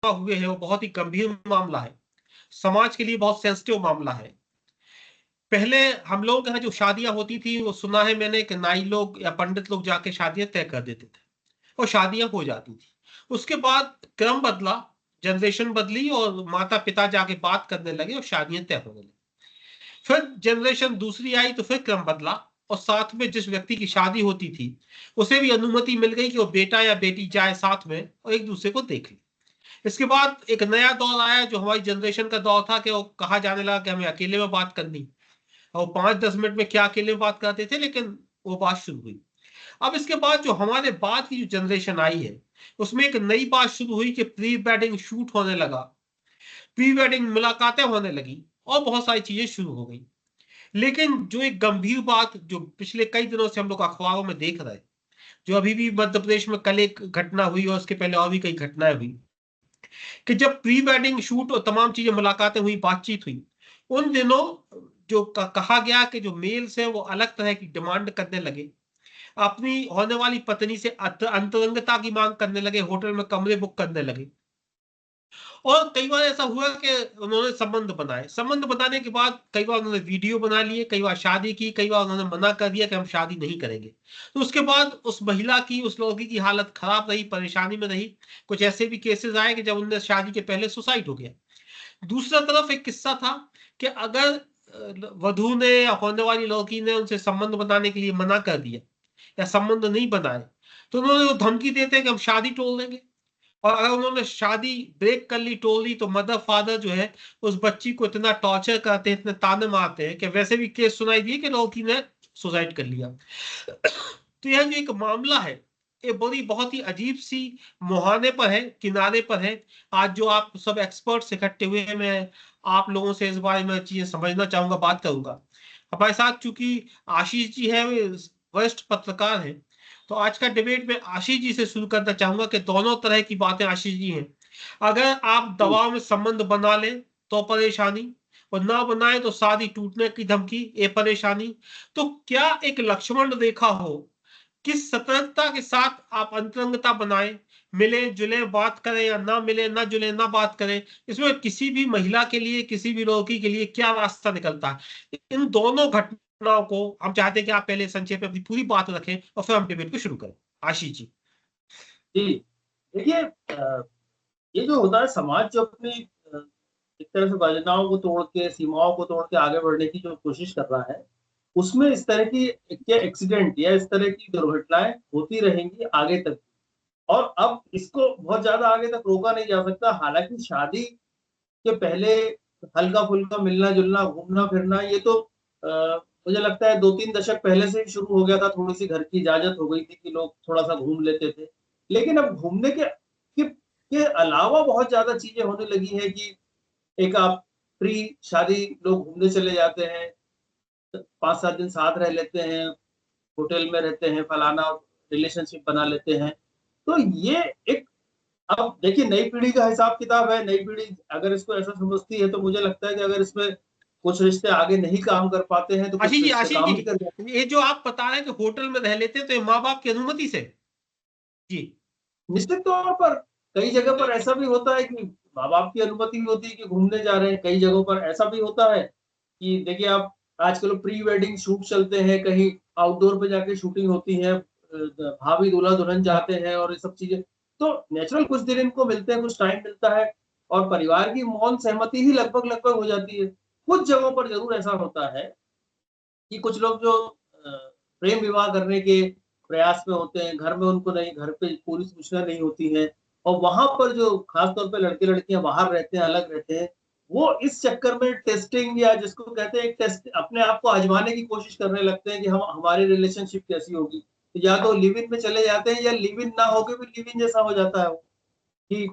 हुए हैं वो बहुत ही गंभीर मामला है, समाज के लिए बहुत सेंसिटिव मामला है। पहले हम लोग यहाँ जो शादियां होती थी वो सुना है मैंने कि नाई लोग या पंडित लोग जाके शादियां तय कर देते थे और शादियां हो जाती थी। उसके बाद क्रम बदला, जनरेशन बदली और माता पिता जाके बात करने लगे और शादियां तय होने लगी। फिर जनरेशन दूसरी आई तो फिर क्रम बदला और साथ में जिस व्यक्ति की शादी होती थी उसे भी अनुमति मिल गई कि वो बेटा या बेटी जाए साथ में और एक दूसरे को देख ले। इसके बाद एक नया दौर आया जो हमारी जनरेशन का दौर था कि वो कहा जाने लगा कि हमें अकेले में बात करनी, और 5-10 मिनट में क्या अकेले में बात करते थे, लेकिन वो बात शुरू हुई। अब इसके बाद जो हमारे बाद की जो जनरेशन आई है उसमें एक नई बात शुरू हुई कि प्री वेडिंग शूट होने लगा, प्री वेडिंग मुलाकातें होने लगी और बहुत सारी चीजें शुरू हो गई। लेकिन जो एक गंभीर बात जो पिछले कई दिनों से हम लोग अखबारों में देख रहे हैं, जो अभी भी मध्य प्रदेश में कल एक घटना हुई और उसके पहले और भी कई घटनाएं हुई, कि जब प्री वेडिंग शूट और तमाम चीजें मुलाकातें हुई, बातचीत हुई, उन दिनों जो कहा गया कि जो मेल्स हैं वो अलग तरह की डिमांड करने लगे, अपनी होने वाली पत्नी से अंतरंगता की मांग करने लगे, होटल में कमरे बुक करने लगे। और कई बार ऐसा हुआ कि उन्होंने संबंध बनाए, संबंध बनाने के बाद कई बार उन्होंने वीडियो बना लिए, कई बार शादी की, कई बार उन्होंने मना कर दिया कि हम शादी नहीं करेंगे। तो उसके बाद उस महिला की, उस लड़की की हालत खराब रही, परेशानी में रही। कुछ ऐसे भी केसेस आए कि जब उनने शादी के पहले सुसाइड हो गया। दूसरा तरफ एक किस्सा था कि अगर वधु ने या होने वाली लड़की ने उनसे संबंध बनाने के लिए मना कर दिया या संबंध नहीं बनाए, तो उन्होंने वो धमकी देते कि हम शादी तोड़ देंगे। और अगर उन्होंने शादी ब्रेक कर ली, तोड़ ली, तो मदर फादर जो है उस बच्ची को इतना टॉर्चर करते हैं, इतने ताने मारते हैं कि वैसे भी केस सुनाई दिए कि लड़की ने सुसाइड कर लिया। तो यह जो एक मामला है, ये बड़ी बहुत ही अजीब सी मुहाने पर है, किनारे पर है। आज जो आप सब एक्सपर्ट्स इकट्ठे हुए हैं, मैं आप लोगों से इस बारे में चीजें समझना चाहूंगा, बात करूंगा। हमारे साथ चूंकि आशीष जी है, वे वरिष्ठ पत्रकार हैं, तो आज का डिबेट में आशीष जी से शुरू करना चाहूंगा कि दोनों तरह की बातें आशीष जी हैं। अगर आप दबाव में संबंध बना लें तो परेशानी, और ना बनाए तो शादी टूटने की धमकी, ये परेशानी। तो क्या एक लक्ष्मण रेखा हो, किस सतर्कता के साथ आप अंतरंगता बनाए, मिले जुले बात करें या ना मिले ना जुले ना बात करें, इसमें किसी भी महिला के लिए, किसी भी लड़की के लिए क्या रास्ता निकलता है? इन दोनों घटनाओं को हम चाहते हैं कि आप पहले संक्षेप में अपनी पूरी बात रखें और फिर हम डिबेट को शुरू करें। आशीष जी। जी, देखिए ये जो होता है समाज जो अपनी एक तरह से वंदनाओं को तोड़ के, सीमाओं को तोड़ के आगे बढ़ने की जो कोशिश कर रहा है, उसमें इस तरह की क्या एक्सीडेंट या इस तरह की दुर्घटनाएँ होती रहेंगी आगे तक। और अब इसको बहुत ज़्यादा आगे तक रोका नहीं जा सकता। हालाँकि शादी के पहले हल्का-फुल्का मिलना-जुलना, घूमना-फिरना ये तो मुझे लगता है 2-3 दशक पहले से ही शुरू हो गया था, थोड़ी-सी घर की इजाज़त हो गई थी कि लोग थोड़ा-सा घूम लेते थे। लेकिन अब घूमने के अलावा बहुत ज़्यादा चीज़ें होने लगी हैं कि एक आप प्री शादी लोग घूमने चले जाते हैं, 5-7 दिन साथ रह लेते हैं, होटल में रहते हैं, फलाना रिलेशनशिप बना लेते हैं। तो ये एक अब देखिए नई पीढ़ी का हिसाब-किताब है, नई पीढ़ी अगर इसको ऐसा समझती है तो मुझे लगता है कि अगर इसमें कुछ रिश्ते आगे नहीं काम कर पाते हैं, तो कुछ रिश्ते आशीष काम भी कर जाते जी, ये जो आप बता रहे हैं कि होटल में रह लेते हैं, तो ये माँ बाप की अनुमति से? जी। हैं। निश्चित तौर पर कई जगह पर ऐसा भी होता है कि माँ-बाप की अनुमति भी होती है कि घूमने जा रहे हैं, कई जगहों पर ऐसा भी होता है कि देखिए आप आजकल प्री वेडिंग शूट चलते हैं, कहीं आउटडोर पे जाके शूटिंग होती है, भाभी दूल्हा-दुल्हन जाते हैं और ये सब चीज़ें। तो नेचुरल कुछ दिन इनको मिलते हैं, कुछ टाइम मिलता है और परिवार की मौन सहमति ही लगभग-लगभग हो जाती है। कुछ जगहों पर ज़रूर ऐसा होता है कि कुछ लोग जो अ, प्रेम विवाह करने के प्रयास में होते हैं, घर में उनको नहीं, घर पे पूरी सूचना नहीं होती है और वहाँ पर जो खास तौर पे लड़के-लड़कियाँ बाहर रहते हैं, अलग रहते हैं, वो इस चक्कर में टेस्टिंग या जिसको कहते हैं एक टेस्ट अपने आप को आज़माने की कोशिश करने लगते हैं कि हम हमारी रिलेशनशिप कैसी होगी। तो या तो लिव इन में चले जाते हैं या लिव इन ना होके भी लिव इन जैसा हो जाता है वो, कि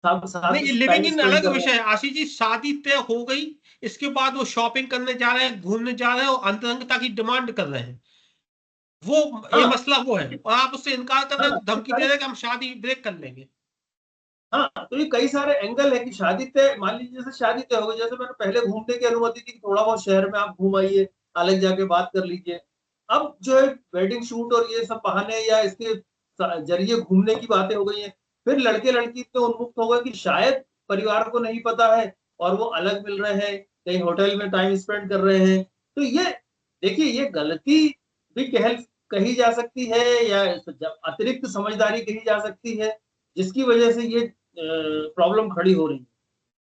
साथ नहीं, साथ ये लिविंग टाइम इन स्पेंड अलग कर रहे विषय हैं। है आशीष जी। शादी तय हो गई, इसके बाद वो शॉपिंग करने जा रहे हैं, घूमने जा रहे हैं और अंतरंगता की डिमांड कर रहे हैं। वो ये हाँ, मसला वो है, और आप उससे इनकार कर रहे हाँ, हैं, तो ये धमकी दे सारे रहे हैं कि हम शादी ब्रेक कर लेंगे। हाँ, तो ये कई सारे एंगल है कि शादी तय मान लीजिए जैसे शादी तय हो गई, जैसे मैंने पहले घूमने की अनुमति दी कि थोड़ा बहुत शहर में आप घूम आइए, अलग जाके बात कर लीजिए। अब जो है वेडिंग शूट और ये सब बहाने या इसके ज़रिए घूमने की बातें हो गई हैं। फिर लड़के लड़की इतने उन्मुक्त हो गए कि शायद परिवार को नहीं पता है और वो अलग मिल रहे हैं, कहीं होटल में टाइम स्पेंड कर रहे हैं। तो ये देखिए, ये गलती भी कही जा सकती है या अतिरिक्त समझदारी कही जा सकती है, जिसकी वजह से ये प्रॉब्लम खड़ी हो रही है।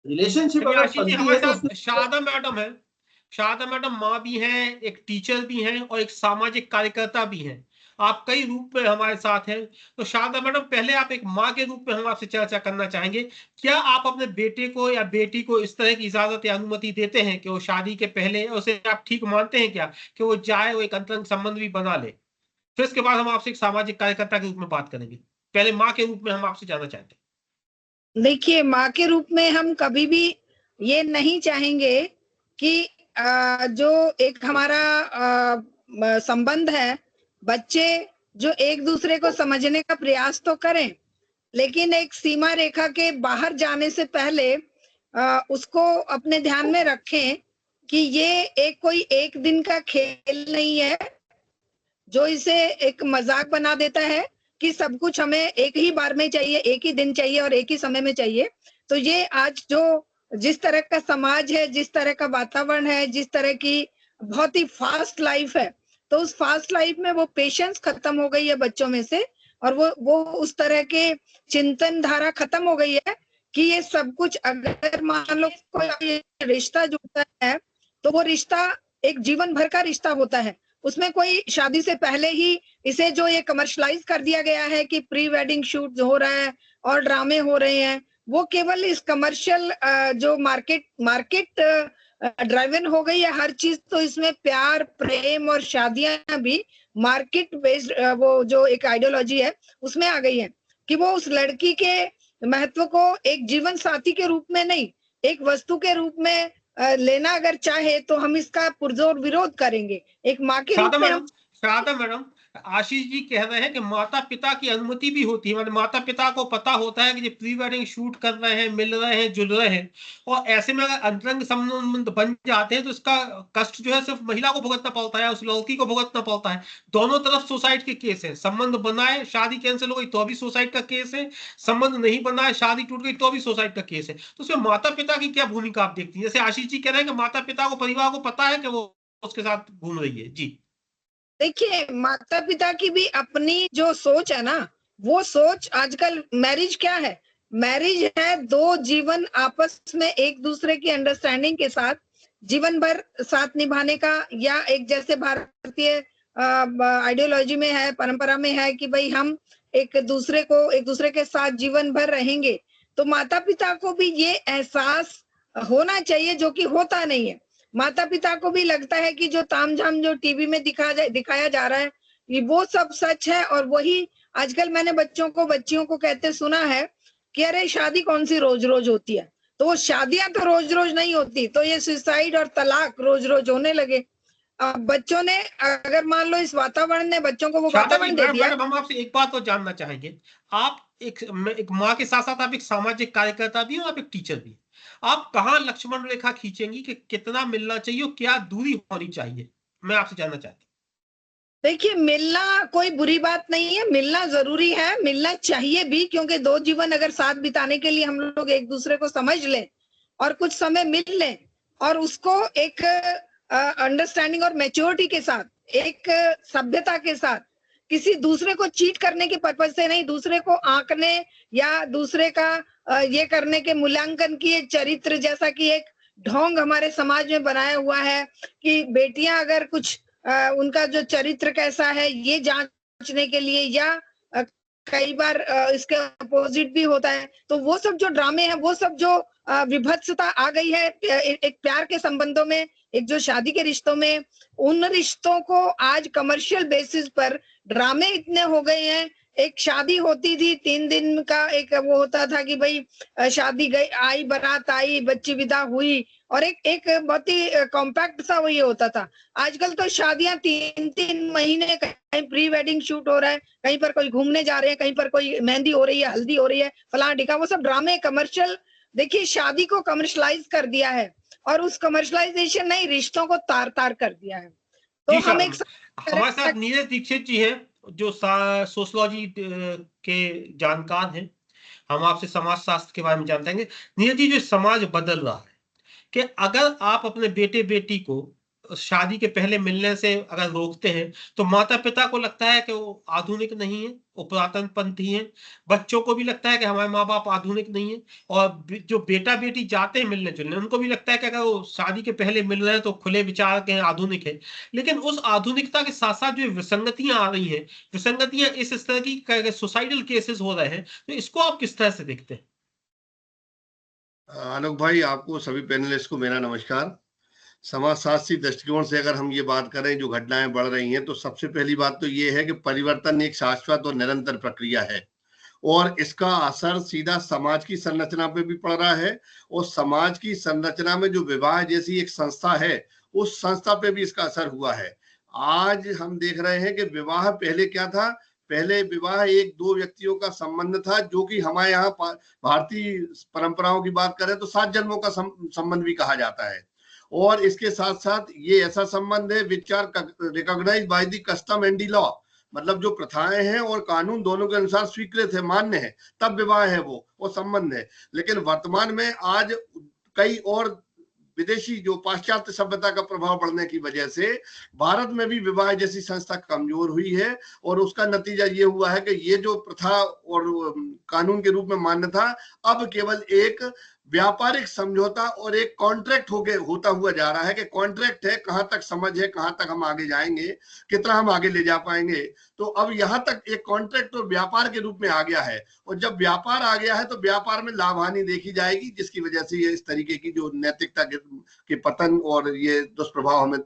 रिलेशनशिप अगर आशीष जी, बनती हमारे है तो साथ शारदा मैडम है। शारदा मैडम माँ भी हैं, एक टीचर भी हैं और एक सामाजिक कार्यकर्ता भी हैं। आप कई रूप में हमारे साथ हैं। तो शारदा मैडम, पहले आप एक माँ के रूप में हम आपसे चर्चा करना चाहेंगे। क्या आप अपने बेटे को या बेटी को इस तरह की इजाजत या अनुमति देते हैं कि वो शादी के पहले, उसे आप ठीक मानते हैं क्या कि वो जाए, वो एक अंतरंग संबंध भी बना ले? फिर इसके बाद हम आपसे एक सामाजिक कार्यकर्ता के रूप में बात करेंगे। पहले माँ के रूप में हम आपसे जानना चाहते हैं। देखिए, माँ के रूप में हम कभी भी ये नहीं चाहेंगे कि जो एक हमारा संबंध है, बच्चे जो एक दूसरे को समझने का प्रयास तो करें, लेकिन एक सीमा रेखा के बाहर जाने से पहले उसको अपने ध्यान में रखें कि ये एक कोई एक दिन का खेल नहीं है जो इसे एक मजाक बना देता है कि सब कुछ हमें एक ही बार में चाहिए, एक ही दिन चाहिए और एक ही समय में चाहिए। तो ये आज जो जिस तरह का समाज है, जिस तरह का वातावरण है, जिस तरह की बहुत ही फास्ट लाइफ है, तो उस फास्ट लाइफ में वो पेशेंस खत्म हो गई है बच्चों में से, और वो उस तरह के चिंतन धारा खत्म हो गई है कि ये सब कुछ, अगर मान लो कोई रिश्ता जुड़ता है तो वो रिश्ता एक जीवन भर का रिश्ता होता है। उसमें कोई शादी से पहले ही इसे जो ये कमर्शलाइज कर दिया गया है कि प्री वेडिंग शूट हो रहा है और ड्रामे हो रहे हैं, वो केवल इस कमर्शियल जो मार्केट ड्राइवन हो गई है हर चीज। तो इसमें प्यार, प्रेम और शादियां भी मार्केट बेस्ड वो जो एक आइडियोलॉजी है उसमें आ गई है कि वो उस लड़की के महत्व को एक जीवन साथी के रूप में नहीं, एक वस्तु के रूप में लेना अगर चाहे तो हम इसका पुरजोर विरोध करेंगे। एक माँ के रूप में हम शारदा मैडम, आशीष जी कह रहे हैं कि माता पिता की अनुमति भी होती है, मतलब माता पिता को पता होता है कि ये प्री वेडिंग शूट कर रहे हैं, मिल रहे हैं, जुल रहे हैं, और ऐसे में अगर अंतरंग संबंध बन जाते हैं तो इसका कष्ट जो है सिर्फ महिला को भुगतना पड़ता है, उस लड़की को भुगतना पड़ता है। दोनों तरफ सुसाइड के केस है। संबंध बनाए, शादी कैंसिल हो गई तो भी सुसाइड का केस है, संबंध नहीं बनाए, शादी टूट गई तो भी सुसाइड का केस है। तो उसमें माता पिता की क्या भूमिका आप देखती है? जैसे आशीष जी कह रहे हैं कि माता पिता को, परिवार को पता है कि वो उसके साथ घूम रही है। जी देखिए, माता पिता की भी अपनी जो सोच है ना, वो सोच, आजकल मैरिज क्या है? मैरिज है दो जीवन आपस में एक दूसरे की अंडरस्टैंडिंग के साथ जीवन भर साथ निभाने का, या एक जैसे भारतीय आइडियोलॉजी में है, परंपरा में है कि भाई हम एक दूसरे के साथ जीवन भर रहेंगे। तो माता पिता को भी ये एहसास होना चाहिए, जो कि होता नहीं है। माता पिता को भी लगता है कि जो तामझाम जो टीवी में दिखाया जा रहा है, ये वो सब सच है। और वही आजकल मैंने बच्चियों को कहते सुना है कि अरे शादी कौन सी रोज रोज होती है। तो वो शादियां तो रोज रोज नहीं होती, तो ये सुसाइड और तलाक रोज रोज होने लगे। अब बच्चों ने, अगर मान लो इस वातावरण ने बच्चों को वो शारदा जी, वातावरण दे दिया। मैडम हम आपसे एक बात और जानना चाहेंगे। आप एक माँ के साथ साथ आप एक सामाजिक कार्यकर्ता भी हो, आप एक टीचर भी। आप कहाँ लक्ष्मण रेखा खींचेंगी कि कितना मिलना चाहिए और क्या दूरी होनी चाहिए? मैं आपसे जानना चाहती हूँ। देखिए, मिलना कोई बुरी बात नहीं है, मिलना जरूरी है, मिलना चाहिए भी, क्योंकि दो जीवन अगर साथ बिताने के लिए हम लोग एक दूसरे को समझ लें और कुछ समय मिल लें और उसको एक अंडरस्टैंडिंग और मैच्योरिटी के साथ, एक सभ्यता के साथ, किसी दूसरे को चीट करने के पर्पज से नहीं, दूसरे को आंकने या दूसरे का ये करने के मूल्यांकन की चरित्र, जैसा कि एक ढोंग हमारे समाज में बनाया हुआ है कि बेटियां अगर कुछ उनका जो चरित्र कैसा है ये जांचने के लिए, या कई बार इसके अपोजिट भी होता है। तो वो सब जो ड्रामे हैं, वो सब जो विभत्सता आ गई है एक प्यार के संबंधों में, एक जो शादी के रिश्तों में, उन रिश्तों को आज कमर्शियल बेसिस पर ड्रामे इतने हो गए हैं। एक शादी होती थी 3 दिन का, एक वो होता था कि भाई शादी गई, आई, बारात आई, बच्ची विदा हुई, और एक बहुत ही कॉम्पैक्ट सा वो ये होता था। आजकल तो शादियां 3-3 महीने, कहीं प्री वेडिंग शूट हो रहा है, कहीं पर कोई घूमने जा रहे हैं, कहीं पर कोई मेहंदी हो रही है, हल्दी हो रही है, फलाना ढिका, वो सब ड्रामे, कमर्शियल। देखिए, शादी को कमर्शलाइज कर दिया है, और उस कमर्शलाइजेशन ने रिश्तों को तार तार कर दिया है। तो जी हम शारदा एक मैडम, हमारे साथ नीरज दीक्षित जी हैं जो सोशलॉजी के जानकार हैं। हम आपसे समाज शास्त्र के बारे में जानते हैं। नीरज जी, जो समाज बदल रहा है कि अगर आप अपने बेटे बेटी को शादी के पहले मिलने से अगर रोकते हैं तो माता पिता को लगता है कि वो आधुनिक नहीं है, वो पुरातन पंथी है। बच्चों को भी लगता है कि हमारे माँ बाप आधुनिक नहीं है। और जो बेटा बेटी जाते हैं मिलने जुलने, उनको भी लगता है कि अगर वो शादी के पहले मिल रहे हैं तो खुले विचार के हैं, आधुनिक है। लेकिन उस आधुनिकता के साथ साथ जो विसंगतियां आ रही हैं, विसंगतियां इस तरह की सुसाइडल केसेस हो रहे हैं, तो इसको आप किस तरह से देखते हैं? आलोक भाई, आपको सभी पैनलिस्ट को मेरा नमस्कार। समाजशास्त्री दृष्टिकोण से अगर हम ये बात करें, जो घटनाएं बढ़ रही हैं, तो सबसे पहली बात तो ये है कि परिवर्तन एक शाश्वत और निरंतर प्रक्रिया है और इसका असर सीधा समाज की संरचना पे भी पड़ रहा है। और समाज की संरचना में जो विवाह जैसी एक संस्था है, उस संस्था पे भी इसका असर हुआ है। आज हम देख रहे हैं कि विवाह पहले क्या था। पहले विवाह एक दो व्यक्तियों का संबंध था, जो कि हमारे यहाँ भारतीय परंपराओं की बात करें तो 7 जन्मों का संबंध भी कहा जाता है। और इसके साथ साथ ये ऐसा संबंध है which are recognised by the custom and the law, मतलब जो प्रथाएं हैं और कानून दोनों के अनुसार स्वीकृत है, मान्य है, तब विवाह है वो संबंध है। लेकिन वर्तमान में आज कई और विदेशी जो पाश्चात्य सभ्यता का प्रभाव पड़ने की वजह से भारत में भी विवाह जैसी संस्था कमजोर हुई है। और उसका नतीजा ये हुआ है कि ये जो प्रथा और कानून के रूप में मान्य था, अब केवल एक व्यापारिक समझौता और एक कॉन्ट्रैक्ट होता हुआ जा रहा है कि कॉन्ट्रैक्ट है, कहां तक समझ है, कहां तक हम आगे जाएंगे, कितना हम आगे ले जा पाएंगे। तो अब यहां तक एक कॉन्ट्रैक्ट और व्यापार के रूप में आ गया है। और जब व्यापार आ गया है तो व्यापार में लाभ हानि देखी जाएगी, जिसकी वजह से ये इस तरीके की जो नैतिकता के पतन और ये दुष्प्रभाव हमें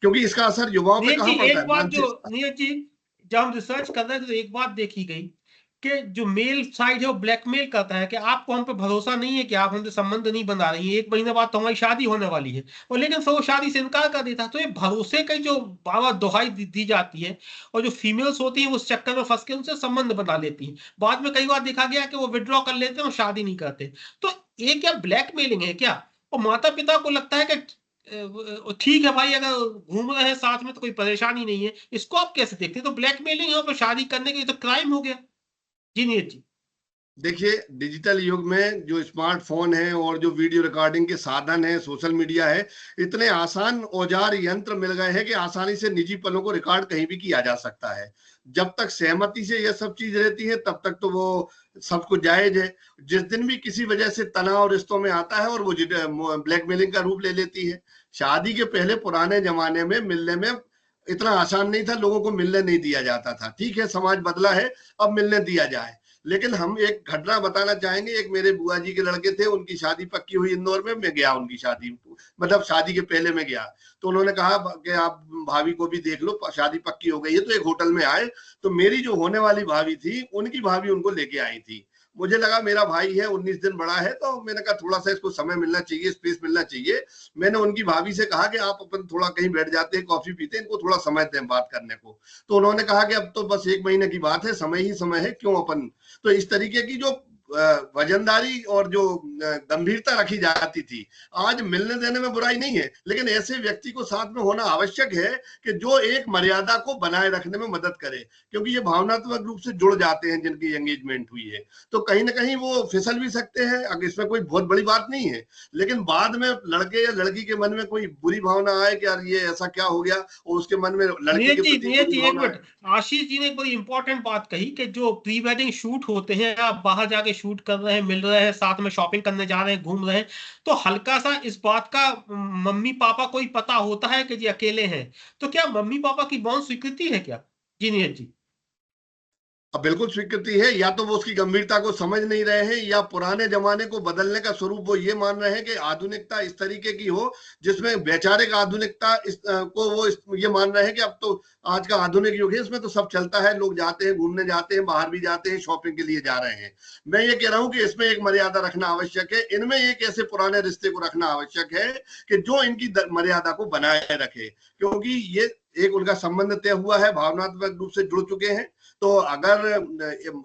क्योंकि इसका असर युवाओं पे कहां पड़ता है। एक बात जो नीरज जी, जब हम रिसर्च कर रहे थे तो एक बात देखी गई कि जो मेल साइड है वो ब्लैकमेल करता है कि आपको हम पे भरोसा नहीं है कि आप हमसे संबंध नहीं बना रही है, 1 महीने बाद तो हमारी शादी होने वाली है, और लेकिन फिर वो शादी से इनकार कर देता है। तो ये भरोसे की जो बाबा दुहाई दी जाती है, और जो फीमेल्स होती है उस चक्कर में फंस के उनसे संबंध बना लेती है। बाद में कई बार देखा गया कि वो विड्रॉ कर लेते हैं और शादी नहीं करते। तो ये क्या ब्लैकमेलिंग है क्या? और माता पिता को लगता है कि ठीक है भाई, अगर घूम रहे हैं साथ में तो कोई परेशानी नहीं है। इसको आप कैसे देखते हैं? तो ब्लैकमेलिंग है और शादी करने के तो क्राइम हो गया। जी नीरज जी, देखिए, डिजिटल युग में जो स्मार्टफोन है और जो वीडियो रिकॉर्डिंग के साधन है, सोशल मीडिया है, इतने आसान औजार यंत्र मिल गए हैं कि आसानी से निजी पलों को रिकॉर्ड कहीं भी किया जा सकता है। जब तक सहमति से यह सब चीज रहती है तब तक तो वो सब कुछ जायज है। जिस दिन भी किसी वजह से तनाव रिश्तों में आता है और वो ब्लैकमेलिंग का रूप ले लेती है। शादी के पहले पुराने जमाने में मिलने में इतना आसान नहीं था, लोगों को मिलने नहीं दिया जाता था। ठीक है, समाज बदला है, अब मिलने दिया जाए। लेकिन हम एक घटना बताना चाहेंगे। एक मेरे बुआ जी के लड़के थे, उनकी शादी पक्की हुई इंदौर में। मैं गया उनकी शादी, मतलब शादी के पहले मैं गया, तो उन्होंने कहा कि आप भाभी को भी देख लो, शादी पक्की हो गई है। तो एक होटल में आए तो मेरी जो होने वाली भाभी थी, उनकी भाभी उनको लेके आई थी। मुझे लगा मेरा भाई है, 19 दिन बड़ा है, तो मैंने कहा थोड़ा सा इसको समय मिलना चाहिए, स्पेस मिलना चाहिए। मैंने उनकी भाभी से कहा कि आप अपन थोड़ा कहीं बैठ जाते हैं, कॉफी पीते हैं, इनको थोड़ा समय दें बात करने को। तो उन्होंने कहा कि अब तो बस 1 महीने की बात है, समय ही समय है, क्यों अपन। तो इस तरीके की जो वजनदारी और जो गंभीरता रखी जाती थी, आज मिलने देने में बुराई नहीं है, लेकिन ऐसे व्यक्ति को साथ में होना आवश्यक है कि जो एक मर्यादा को बनाए रखने में मदद करे। क्योंकि ये भावनात्मक रूप से जुड़ जाते हैं जिनकी एंगेजमेंट हुई है, तो कहीं ना कहीं वो फिसल भी सकते हैं। अगर इसमें कोई बहुत बड़ी बात नहीं है, लेकिन बाद में लड़के या लड़की के मन में कोई बुरी भावना आए कि यार ये ऐसा क्या हो गया, और उसके मन में लड़की के प्रति एक मिनट, आशीष जी ने एक बड़ी इंपॉर्टेंट बात कही कि जो प्री वेडिंग शूट होते हैं, आप बाहर जाके शूट कर रहे हैं, मिल रहे हैं, साथ में शॉपिंग करने जा रहे हैं, घूम रहे हैं, तो हल्का सा इस बात का मम्मी पापा को ही पता होता है कि जी अकेले हैं। तो क्या मम्मी पापा की मौन स्वीकृति है क्या? जी नीरज जी। अब बिल्कुल स्वीकृति है। या तो वो उसकी गंभीरता को समझ नहीं रहे हैं, या पुराने जमाने को बदलने का स्वरूप वो ये मान रहे हैं कि आधुनिकता इस तरीके की हो जिसमें वैचारिक आधुनिकता ये मान रहे हैं कि अब तो आज का आधुनिक युग है, इसमें तो सब चलता है, लोग जाते हैं, घूमने जाते हैं, बाहर भी जाते हैं, शॉपिंग के लिए जा रहे हैं। मैं ये कह रहा हूं कि इसमें एक मर्यादा रखना आवश्यक है। इनमें एक ऐसे पुराने रिश्ते को रखना आवश्यक है कि जो इनकी मर्यादा को बनाए रखे, क्योंकि ये एक उनका संबंध तय हुआ है, भावनात्मक रूप से जुड़ चुके हैं। तो अगर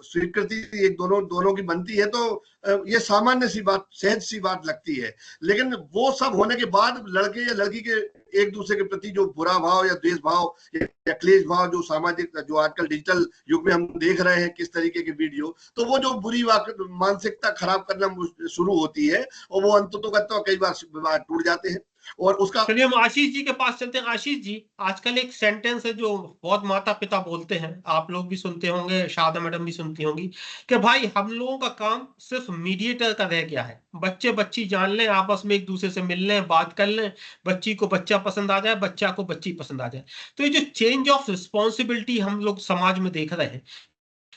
स्वीकृति एक दोनों की बनती है तो ये सामान्य सी बात, सहज सी बात लगती है। लेकिन वो सब होने के बाद लड़के या लड़की के एक दूसरे के प्रति जो बुरा भाव या द्वेष भाव या क्लेश भाव जो सामाजिक, जो आजकल डिजिटल युग में हम देख रहे हैं किस तरीके के वीडियो, तो वो जो बुरी मानसिकता खराब करना शुरू होती है और वो अंततः कई बार विवाह टूट जाते हैं। और उसका, चलिए हम आशीष जी के पास चलते हैं। आशीष जी, आजकल एक सेंटेंस है जो बहुत माता पिता बोलते हैं, आप लोग भी सुनते होंगे, शारदा मैडम भी सुनती होंगी, कि भाई हम लोगों का काम सिर्फ मीडिएटर का रह गया है, बच्चे बच्ची जान लें, आपस में एक दूसरे से मिल लें, बात कर लें, बच्ची को बच्चा पसंद आ जाए, बच्चा को बच्ची पसंद आ जाए। तो ये जो चेंज ऑफ रिस्पॉन्सिबिलिटी हम लोग समाज में देख रहे हैं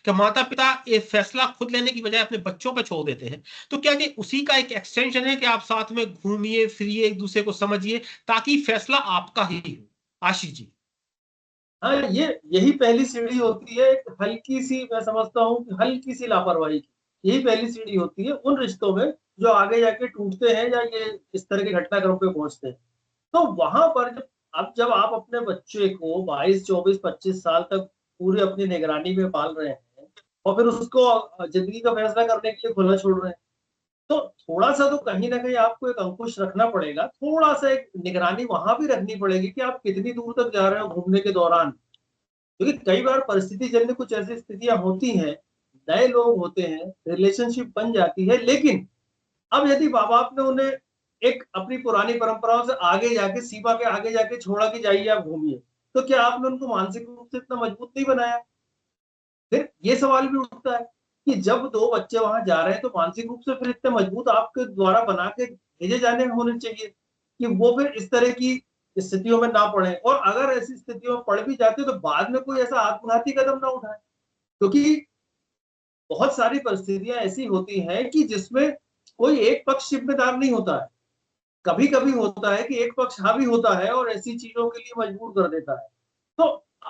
कि माता पिता ये फैसला खुद लेने की बजाय अपने बच्चों पर छोड़ देते हैं, तो क्या ये उसी का एक एक्सटेंशन है कि आप साथ में घूमिए फिरिए, एक दूसरे को समझिए, ताकि फैसला आपका ही हो? आशीष जी। हाँ, यही पहली सीढ़ी होती है, एक हल्की सी, मैं समझता हूँ कि हल्की सी लापरवाही की, यही पहली सीढ़ी होती है उन रिश्तों में जो आगे जाके टूटते हैं या ये इस तरह के घटनाक्रम पे पहुंचते हैं। तो वहां पर जब आप अपने बच्चे को 22, 24, 25 साल तक पूरी अपनी निगरानी में पाल रहे हैं और फिर उसको जिंदगी का फैसला करने के लिए खुला छोड़ रहे हैं, तो थोड़ा सा तो कहीं ना कहीं आपको एक अंकुश रखना पड़ेगा, थोड़ा सा एक निगरानी वहां भी रखनी पड़ेगी कि आप कितनी दूर तक जा रहे हो घूमने के दौरान। क्योंकि कई बार परिस्थिति जन्य कुछ ऐसी स्थितियां होती हैं, नए लोग होते हैं, रिलेशनशिप बन जाती है, लेकिन अब यदि माँ बाप ने उन्हें एक अपनी पुरानी परंपराओं से आगे जाके, सीमा के आगे जाके छोड़ा कि जाइए आप घूमिए, तो क्या आपने उनको मानसिक रूप से इतना मजबूत नहीं बनाया? फिर ये सवाल भी उठता है कि जब दो बच्चे वहां जा रहे हैं तो मानसिक रूप से फिर इतने मजबूत आपके द्वारा बना के भेजे जाने होने चाहिए कि वो फिर इस तरह की स्थितियों में ना पड़े, और अगर ऐसी स्थितियों में पड़ भी जाते तो बाद में कोई ऐसा आत्मघाती कदम ना उठाए। क्योंकि बहुत सारी परिस्थितियां ऐसी होती हैं कि जिसमें कोई एक पक्ष जिम्मेदार नहीं होता है। कभी कभी होता है कि एक पक्ष हावी होता है और ऐसी चीजों के लिए मजबूर कर देता है, तो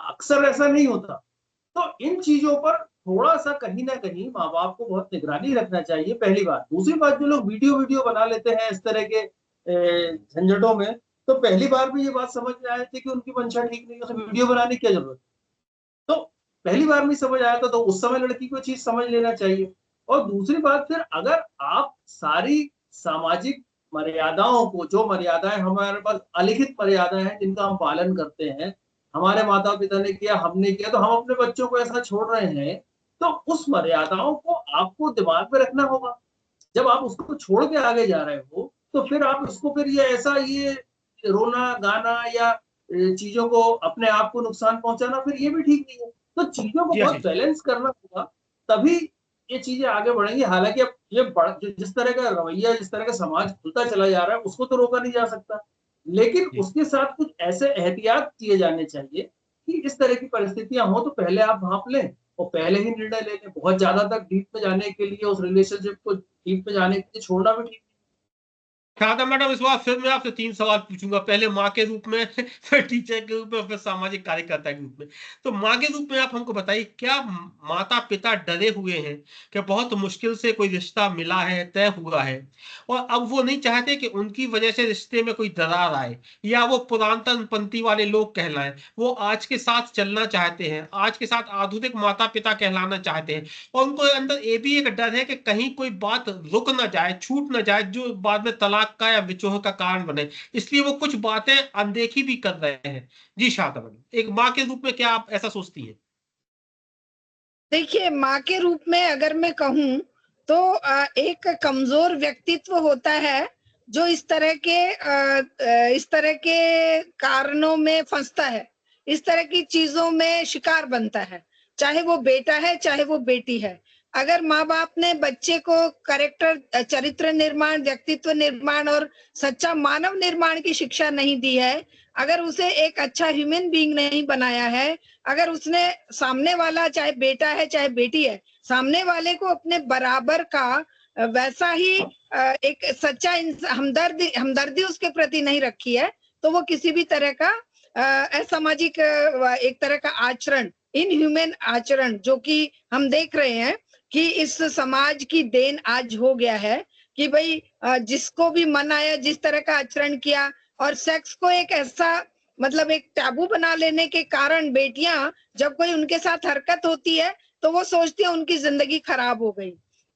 अक्सर ऐसा नहीं होता। तो इन चीजों पर थोड़ा सा कहीं ना कहीं माँ बाप को बहुत निगरानी रखना चाहिए, पहली बात। दूसरी बात, जो लोग वीडियो वीडियो बना लेते हैं इस तरह के झंझटों में, तो पहली बार भी ये बात समझ में आए थे कि उनकी मंशा ठीक नहीं है, तो वीडियो बनाने की क्या जरूरत। तो पहली बार नहीं समझ आया था तो उस समय लड़की को चीज समझ लेना चाहिए। और दूसरी बात, फिर अगर आप सारी सामाजिक मर्यादाओं को, जो मर्यादाएं हमारे पास अलिखित मर्यादाएं हैं जिनका हम पालन करते हैं, हमारे माता पिता ने किया, हमने किया, तो हम अपने बच्चों को ऐसा छोड़ रहे हैं, तो उस मर्यादाओं को आपको दिमाग में रखना होगा। जब आप उसको छोड़ के आगे जा रहे हो तो फिर आप उसको फिर ये रोना गाना या चीजों को, अपने आप को नुकसान पहुंचाना, फिर ये भी ठीक नहीं है। तो चीजों को जी बहुत आशीष। बैलेंस करना होगा, तभी ये चीजें आगे बढ़ेंगी। हालांकि अब जिस तरह का रवैया, जिस तरह का समाज खुलता चला जा रहा है, उसको तो रोका नहीं जा सकता, लेकिन जी। उसके साथ कुछ ऐसे एहतियात किए जाने चाहिए कि इस तरह की परिस्थितियां हो तो पहले आप भांप लें और पहले ही निर्णय ले लें। बहुत ज्यादा तक डीप में जाने के लिए, उस रिलेशनशिप को डीप में जाने के लिए छोड़ना भी ठीक। शारदा मैडम, इस बार फिर मैं आपसे 3 सवाल पूछूंगा, पहले माँ के रूप में, फिर टीचर के रूप में, फिर सामाजिक कार्यकर्ता के रूप में। तो माँ के रूप में आप हमको बताइए, क्या माता पिता डरे हुए हैं कि बहुत मुश्किल से कोई रिश्ता मिला है, तय हुआ है, और अब वो नहीं चाहते कि उनकी वजह से रिश्ते में कोई दरार आए, या वो पुरातन पंथी वाले लोग कहलाएं, वो आज के साथ चलना चाहते हैं, आज के साथ आधुनिक माता पिता कहलाना चाहते हैं, और उनको अंदर ये भी एक डर है कि कहीं कोई बात रुक ना जाए, छूट ना जाए, जो बाद में तलाक का या विचोह का कारण बने, इसलिए वो कुछ बातें अनदेखी भी कर रहे हैं। जी शारदा मैडम, एक माँ के रूप में क्या आप ऐसा सोचती हैं? देखिए, माँ के रूप में अगर मैं कहूँ तो एक कमजोर व्यक्तित्व होता है जो इस तरह के कारणों में फंसता है, इस तरह की चीजों में शिकार बनता है, चाहे वो बेटा है चाहे वो बेटी है। अगर माँ बाप ने बच्चे को चरित्र निर्माण, व्यक्तित्व निर्माण और सच्चा मानव निर्माण की शिक्षा नहीं दी है, अगर उसे एक अच्छा ह्यूमन बीइंग नहीं बनाया है, अगर उसने सामने वाला, चाहे बेटा है चाहे बेटी है, सामने वाले को अपने बराबर का वैसा ही एक सच्चा हमदर्दी उसके प्रति नहीं रखी है, तो वो किसी भी तरह का असामाजिक एक तरह का आचरण, इनह्यूमन आचरण, जो कि हम देख रहे हैं कि इस समाज की देन आज हो गया है कि भाई जिसको भी मन आया जिस तरह का आचरण किया, और सेक्स को एक ऐसा मतलब एक टैबू बना लेने के कारण बेटियां जब कोई उनके साथ हरकत होती है तो वो सोचती है उनकी जिंदगी खराब हो गई,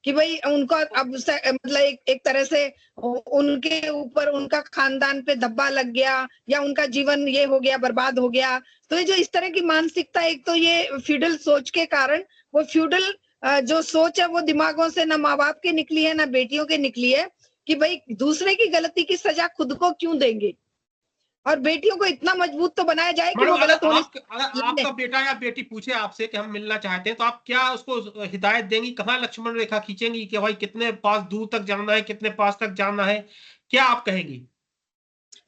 कि भाई उनको अब मतलब एक तरह से उनके ऊपर उनका खानदान पे धब्बा लग गया या उनका जीवन ये हो गया, बर्बाद हो गया। तो ये जो इस तरह की मानसिकता, एक तो ये फ्यूडल सोच के कारण, वो फ्यूडल जो सोच है वो दिमागों से ना माँ बाप की निकली है ना बेटियों की निकली है, कि भाई दूसरे की गलती की सजा खुद को क्यों देंगे, और बेटियों को इतना मजबूत तो बनाया जाए कि वो गलत होने से अगर आपका बेटा या बेटी पूछे आपसे कि हम मिलना चाहते हैं, तो आप क्या उसको हिदायत देंगी, कहाँ लक्ष्मण रेखा खींचेंगी कि भाई कितने पास दूर तक जाना है, कितने पास तक जाना है, क्या आप कहेंगी?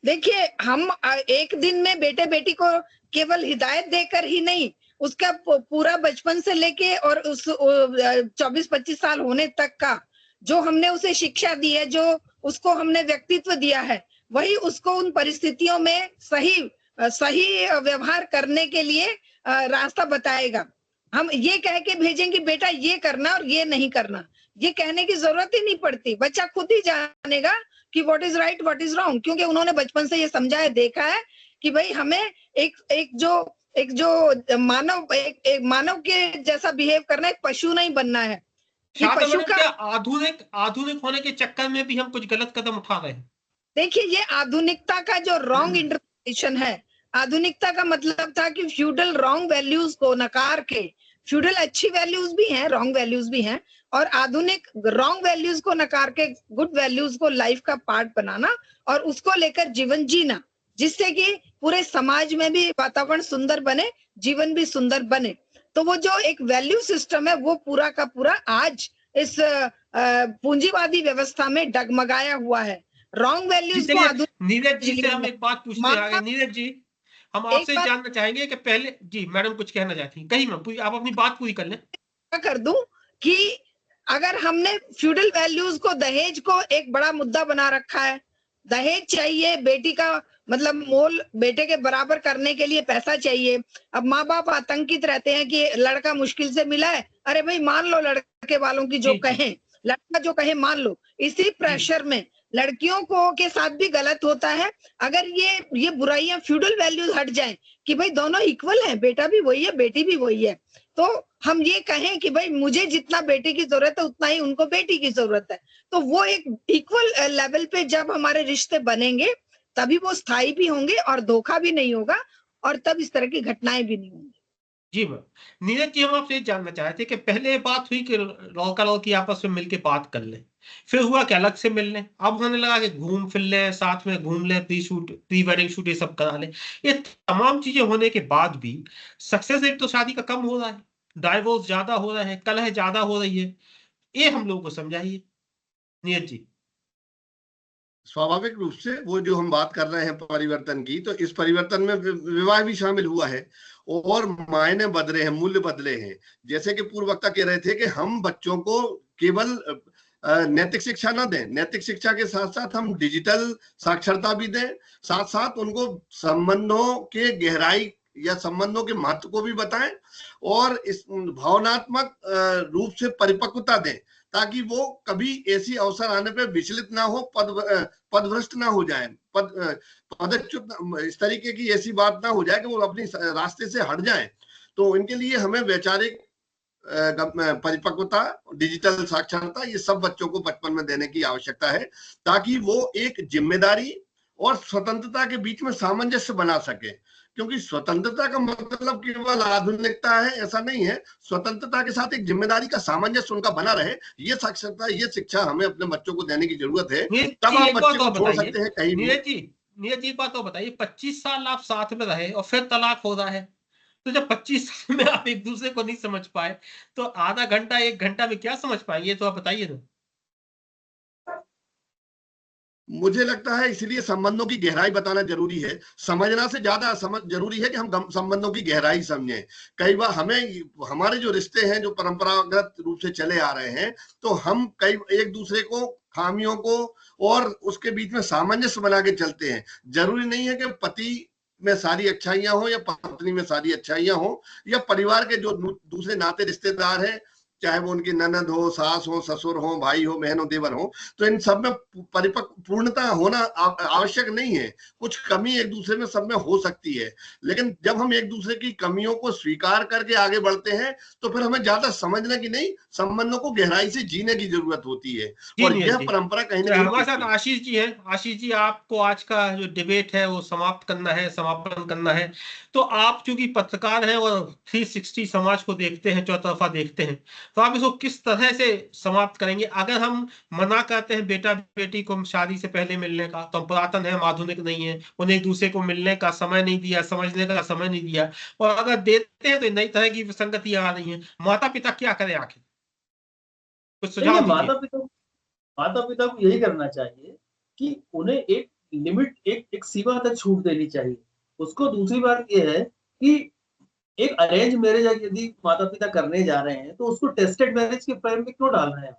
देखिए, हम एक दिन में बेटे बेटी को केवल हिदायत देकर ही नहीं, उसका पूरा बचपन से लेके और उस 24-25 साल होने तक का जो हमने उसे शिक्षा दी है, जो उसको हमने व्यक्तित्व दिया है, वही उसको उन परिस्थितियों में सही व्यवहार करने के लिए रास्ता बताएगा। हम ये कह के भेजेंगे बेटा ये करना और ये नहीं करना, ये कहने की जरूरत ही नहीं पड़ती, बच्चा खुद ही जानेगा कि what is right what is wrong, क्योंकि उन्होंने बचपन से ये समझा है, देखा है कि भाई हमें एक जो मानव के जैसा बिहेव करना है, एक पशु नहीं बनना है। कि पशु का क्या आधुनिक होने के चक्कर में भी हम कुछ गलत कदम उठा रहे हैं? देखिए, ये आधुनिकता का जो रॉन्ग इंटरप्रिटेशन है, आधुनिकता का मतलब था कि फ्यूडल रॉन्ग वैल्यूज को नकार के, फ्यूडल अच्छी वैल्यूज भी हैं, रॉन्ग वैल्यूज भी हैं, और आधुनिक रॉन्ग वैल्यूज को नकार के गुड वैल्यूज को लाइफ का पार्ट बनाना और उसको लेकर जीवन जीना, जिससे कि पूरे समाज में भी वातावरण सुंदर बने, जीवन भी सुंदर बने। तो वो जो एक वैल्यू सिस्टम है वो पूरा का पूरा आज इस पूंजीवादी व्यवस्था में डगमगाया हुआ है। रॉन्ग वैल्यूज को नीरज जी से हम एक बात पूछते हैं। नीरज जी, हम आपसे जानना चाहेंगे कि पहले जी मैडम कुछ कहना चाहती हैं, कहीं मैं आप अपनी बात पूरी कर लें। कर दूं कि अगर हमने फ्यूडल वैल्यूज को, दहेज को एक बड़ा मुद्दा बना रखा है, दहेज चाहिए, बेटी का मतलब मोल बेटे के बराबर करने के लिए पैसा चाहिए। अब माँ बाप आतंकित रहते हैं कि लड़का मुश्किल से मिला है, अरे भाई मान लो लड़के वालों की जो कहें, लड़का जो कहे मान लो। इसी प्रेशर में लड़कियों को के साथ भी गलत होता है। अगर ये बुराइयां, फ्यूडल वैल्यूज हट जाएं कि भाई दोनों इक्वल है, बेटा भी वही है बेटी भी वही है, तो हम ये कहें कि भाई मुझे जितना बेटी की जरूरत है उतना ही उनको बेटी की जरूरत है, तो वो एक इक्वल लेवल पे जब हमारे रिश्ते बनेंगे तभी वो स्थायी भी होंगे और धोखा भी नहीं होगा, और तब इस तरह की घटनाएं भी नहीं होंगी। जी मैम। नीरज जी, हम आपसे जानना चाहते कि पहले बात हुई कि लड़का लड़की आपस में मिलके बात कर ले, फिर हुआ कि अलग से मिल लें, अब होने लगा कि घूम फिर लें, साथ में घूम लें, प्री वेडिंग शूट ये सब करा लें। ये तमाम चीजें होने के बाद भी सक्सेस रेट तो शादी का कम हो रहा है, डाइवोर्स ज्यादा हो रहा है, कलह ज्यादा हो रही है, ये हम लोगों को समझाइए नीरज जी। स्वाभाविक रूप से वो जो हम बात कर रहे हैं परिवर्तन की, तो इस परिवर्तन में विवाह भी शामिल हुआ है और मायने बदले हैं, मूल्य बदले हैं। जैसे कि पूर्व वक्ता कह रहे थे कि हम बच्चों को केवल नैतिक शिक्षा ना दें, नैतिक शिक्षा के साथ साथ हम डिजिटल साक्षरता भी दें, साथ साथ उनको संबंधों के गहराई या संबंधों के महत्व को भी बताएं और इस भावनात्मक रूप से परिपक्वता दें, ताकि वो कभी ऐसी अवसर आने पे विचलित ना हो, पदभ्रष्ट ना हो जाए, पदच्युत इस तरीके की ऐसी बात ना हो जाए कि वो अपनी रास्ते से हट जाएं। तो इनके लिए हमें वैचारिक परिपक्वता, डिजिटल साक्षरता, ये सब बच्चों को बचपन में देने की आवश्यकता है, ताकि वो एक जिम्मेदारी और स्वतंत्रता के बीच में सामंजस्य बना सके। क्योंकि स्वतंत्रता का मतलब केवल आधुनिकता है ऐसा नहीं है, स्वतंत्रता के साथ एक जिम्मेदारी का सामंजस्य उनका बना रहे, ये साक्षरता, ये शिक्षा हमें अपने बच्चों को देने की जरूरत है। तब आप बच्चे को छोड़ सकते हैं कहीं भी। नीरज जी, बात तो बताइए, 25 साल आप साथ में रहे और फिर तलाक हो रहा है, तो जब 25 साल में आप एक दूसरे को नहीं समझ पाए, तो आधा घंटा 1 घंटा में क्या समझ पाएंगे, तो आप बताइए ना। मुझे लगता है इसलिए संबंधों की गहराई बताना जरूरी है, समझना से ज्यादा जरूरी है कि हम संबंधों की गहराई समझें। कई बार हमारे जो रिश्ते हैं जो परंपरागत रूप से चले आ रहे हैं, तो हम एक दूसरे को, खामियों को और उसके बीच में सामंजस्य बना के चलते हैं। जरूरी नहीं है कि पति में सारी अच्छाइयां हो या पत्नी में सारी अच्छाइयां हो, या परिवार के जो दूसरे नाते रिश्तेदार हैं, चाहे वो उनकी ननद हो, सास हो, ससुर हो, भाई हो, बहन हो, देवर हो, तो इन सब में परिपक्व पूर्णता होना आवश्यक नहीं है। कुछ कमी एक दूसरे में सब में हो सकती है, लेकिन जब हम एक दूसरे की कमियों को स्वीकार करके आगे बढ़ते हैं तो फिर हमें ज्यादा समझने की नहीं, संबंधों को गहराई से जीने की जरूरत होती है। और यह परंपरा कहीं ना कहीं हमारे साथ आशीष जी हैं। आशीष जी, आपको आज का जो डिबेट है वो समाप्त करना है, समापन करना है। तो आप चूंकि पत्रकार हैं और 360 समाज को देखते हैं, चौतरफा देखते हैं, तो आप इसको किस तरह से समाप्त करेंगे? अगर हम मना करते हैं बेटा बेटी को शादी से पहले मिलने का, तो हम पुरातन है, हम आधुनिक नहीं है, उन्हें एक दूसरे को मिलने का समय नहीं दिया, समझने का समय नहीं दिया, और अगर देते हैं तो नई तरह की विसंगतियां आ रही हैं। माता पिता क्या करें आखिर? कुछ सुझाव दीजिए। माता पिता को यही करना चाहिए कि उन्हें एक लिमिट, एक सीमा तक छूट देनी चाहिए। उसको दूसरी बात ये है कि एक अरेंज मैरिज यदि माता पिता करने जा रहे हैं तो उसको टेस्टेड मैरिज के फ्रेम में क्यों डाल रहे हैं?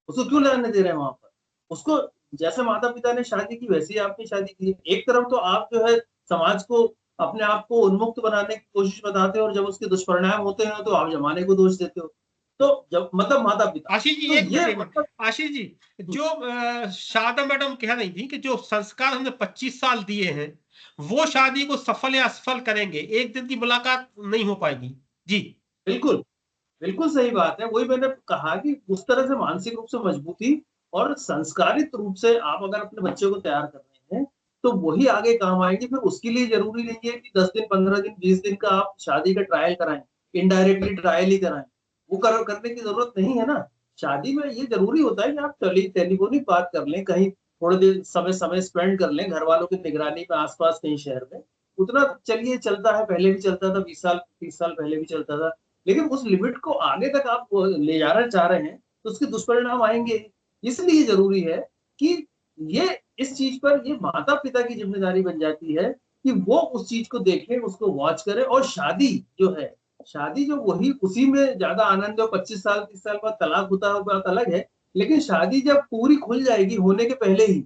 उसको क्यों लाने दे रहे हैं वहां पर? उसको जैसे माता पिता ने शादी की वैसे ही आपने शादी की। एक तरफ तो आप जो है समाज को, अपने आप को उन्मुक्त बनाने की कोशिश बताते हो, और जब उसके दुष्परिणाम होते हैं तो आप जमाने को दोष देते हो। तो जब मतलब माता पिता, आशीष जी, तो एक ये मिनट। आशीष जी, जो शारदा मैडम कह रही थी कि जो संस्कार हमने 25 साल दिए हैं वो शादी को सफल या असफल करेंगे, एक दिन की मुलाकात नहीं हो पाएगी। जी बिल्कुल, बिल्कुल सही बात है। वही मैंने कहा कि उस तरह से मानसिक रूप से मजबूती और संस्कारित रूप से आप अगर अपने बच्चे को तैयार कर रहे हैं, तो वही आगे काम आएगी। फिर उसके लिए ज़रूरी नहीं है कि 10 दिन, 15 दिन, 20 दिन का आप शादी का ट्रायल कराएँ, इनडायरेक्टली ट्रायल ही कराएँ। वो करने की ज़रूरत नहीं है ना। शादी में ये ज़रूरी होता है कि आप टेलीफोनिक बात कर लें, कहीं थोड़ी देर समय स्पेंड कर लें, घरवालों की निगरानी में आस-पास कहीं शहर में। उतना चलिए चलता है, पहले भी चलता था, 20 साल, 30 साल पहले भी चलता था। लेकिन उस लिमिट को आगे तक आप ले जाना चाह रहे हैं, तो उसके दुष्परिणाम आएँगे। इसलिए ज़रूरी है कि ये इस चीज़ पर ये माता-पिता की ज़िम्मेदारी बन जाती है कि वो उस चीज़ को देखें, उसको वॉच करें। और शादी जो है, शादी जो वही उसी में ज़्यादा आनंद है। 25 साल, 30 साल बाद तलाक होता है, वो बात अलग है। लेकिन शादी जब पूरी खुल जाएगी होने के पहले ही,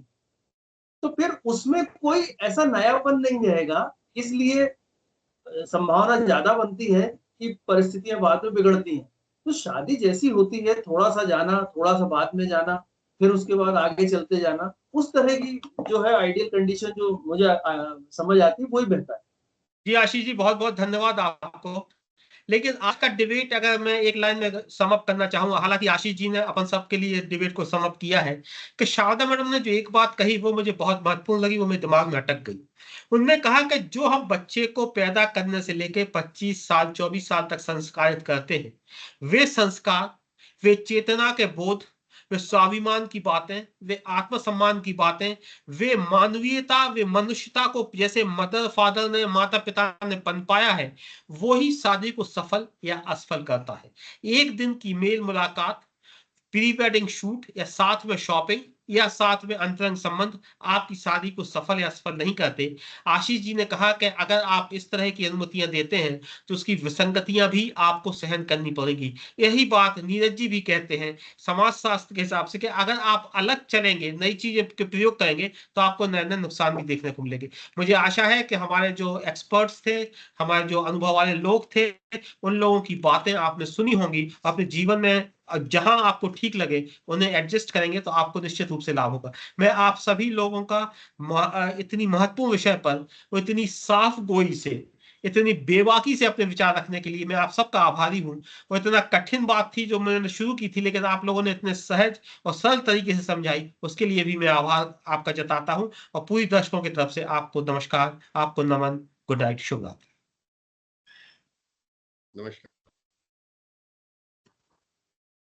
तो फिर उसमें कोई ऐसा नयापन नहीं रहेगा। इसलिए संभावना ज़्यादा बनती है कि परिस्थितियाँ बाद में बिगड़ती हैं। तो शादी जैसी होती है, थोड़ा-सा जाना, थोड़ा-सा बाद में जाना, फिर उसके बाद आगे चलते जाना, उस तरह की जो है आइडियल कंडीशन जो मुझे समझ आती है, वही बेहतर है। जी आशीष जी, बहुत बहुत धन्यवाद आपको। लेकिन आज का डिबेट अगर मैं एक लाइन में समअप करना चाहूंगा, हालांकि आशीष जी ने अपन सबके लिए डिबेट को समअप किया है, कि शारदा मैडम ने जो एक बात कही वो मुझे बहुत महत्वपूर्ण लगी, वो मेरे दिमाग में अटक गई। उन्होंने कहा कि जो हम बच्चे को पैदा करने से लेके 25 साल 24 साल तक संस्कारित करते हैं, वे संस्कार, वे चेतना के बोध, वे स्वाभिमान की बातें, वे आत्मसम्मान की बातें, वे मानवीयता, वे मनुष्यता को जैसे मदर फादर ने, माता पिता ने पनपाया है, वो ही शादी को सफल या असफल करता है। एक दिन की मेल मुलाकात, प्री वेडिंग शूट या साथ में शॉपिंग या साथ में अंतरंग संबंध आपकी शादी को सफल या असफल नहीं करते। आशीष जी ने कहा कि अगर आप इस तरह की अनुमतियां देते हैं तो उसकी विसंगतियां भी आपको सहन करनी पड़ेगी। यही बात नीरज जी भी कहते हैं समाजशास्त्र के हिसाब से, कि अगर आप अलग चलेंगे, नई चीजें के प्रयोग करेंगे, तो आपको नए नए नुकसान भी देखने को मिलेंगे। मुझे आशा है कि हमारे जो एक्सपर्ट्स थे, हमारे जो अनुभव वाले लोग थे, उन लोगों की बातें आपने सुनी होंगी, अपने जीवन में जहां आपको ठीक लगे उन्हें एडजस्ट करेंगे तो आपको निश्चित रूप से लाभ होगा। मैं आप सभी लोगों का इतनी महत्वपूर्ण विषय पर वो इतनी साफ गोई से, इतनी बेबाकी से अपने विचार रखने के लिए मैं आप सबका आभारी हूं। और इतना कठिन बात थी जो मैंने शुरू की थी, लेकिन आप लोगों ने इतने सहज और सरल तरीके से समझाई, उसके लिए भी मैं आभार आपका जताता हूं। और पूरी दर्शकों की तरफ से आपको नमस्कार, आपको नमन, गुड नाइट, शुभ रात्रि। नमस्कार।